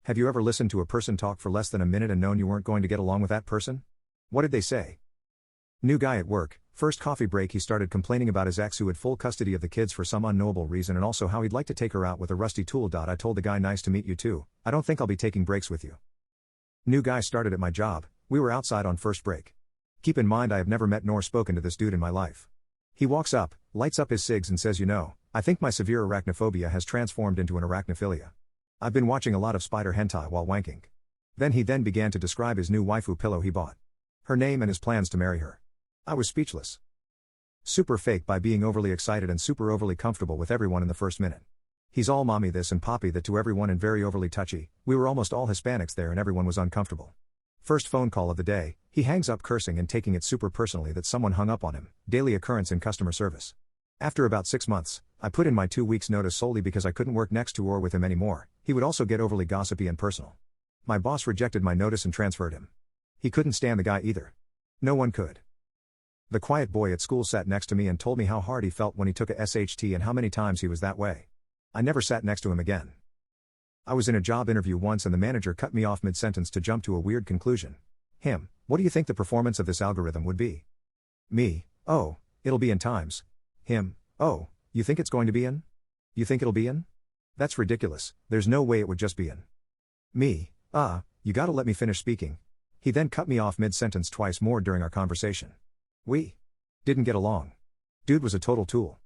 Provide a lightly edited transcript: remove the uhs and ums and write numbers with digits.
Have you ever listened to a person talk for less than a minute and known you weren't going to get along with that person? What did they say? New guy at work, first coffee break he started complaining about his ex who had full custody of the kids for some unknowable reason and also how he'd like to take her out with a rusty tool. I told the guy, nice to meet you too, I don't think I'll be taking breaks with you. New guy started at my job, we were outside on first break. Keep in mind I have never met nor spoken to this dude in my life. He walks up, lights up his cigs and says, I think my severe arachnophobia has transformed into an arachnophilia. I've been watching a lot of spider hentai while wanking. Then he began to describe his new waifu pillow he bought. Her name and his plans to marry her. I was speechless. Super fake by being overly excited and super overly comfortable with everyone in the first minute. He's all mommy this and poppy that to everyone and very overly touchy. We were almost all Hispanics there and everyone was uncomfortable. First phone call of the day, he hangs up cursing and taking it super personally that someone hung up on him, daily occurrence in customer service. After about 6 months, I put in my 2 weeks notice solely because I couldn't work next to or with him anymore. He would also get overly gossipy and personal. My boss rejected my notice and transferred him. He couldn't stand the guy either. No one could. The quiet boy at school sat next to me and told me how hard he felt when he took a SHT and how many times he was that way. I never sat next to him again. I was in a job interview once and the manager cut me off mid-sentence to jump to a weird conclusion. Him, what do you think the performance of this algorithm would be? Me, oh, it'll be in times. Him, oh, you think it's going to be in? You think it'll be in? That's ridiculous, there's no way it would just be in. Me, you gotta let me finish speaking. He then cut me off mid-sentence twice more during our conversation. We didn't get along. Dude was a total tool.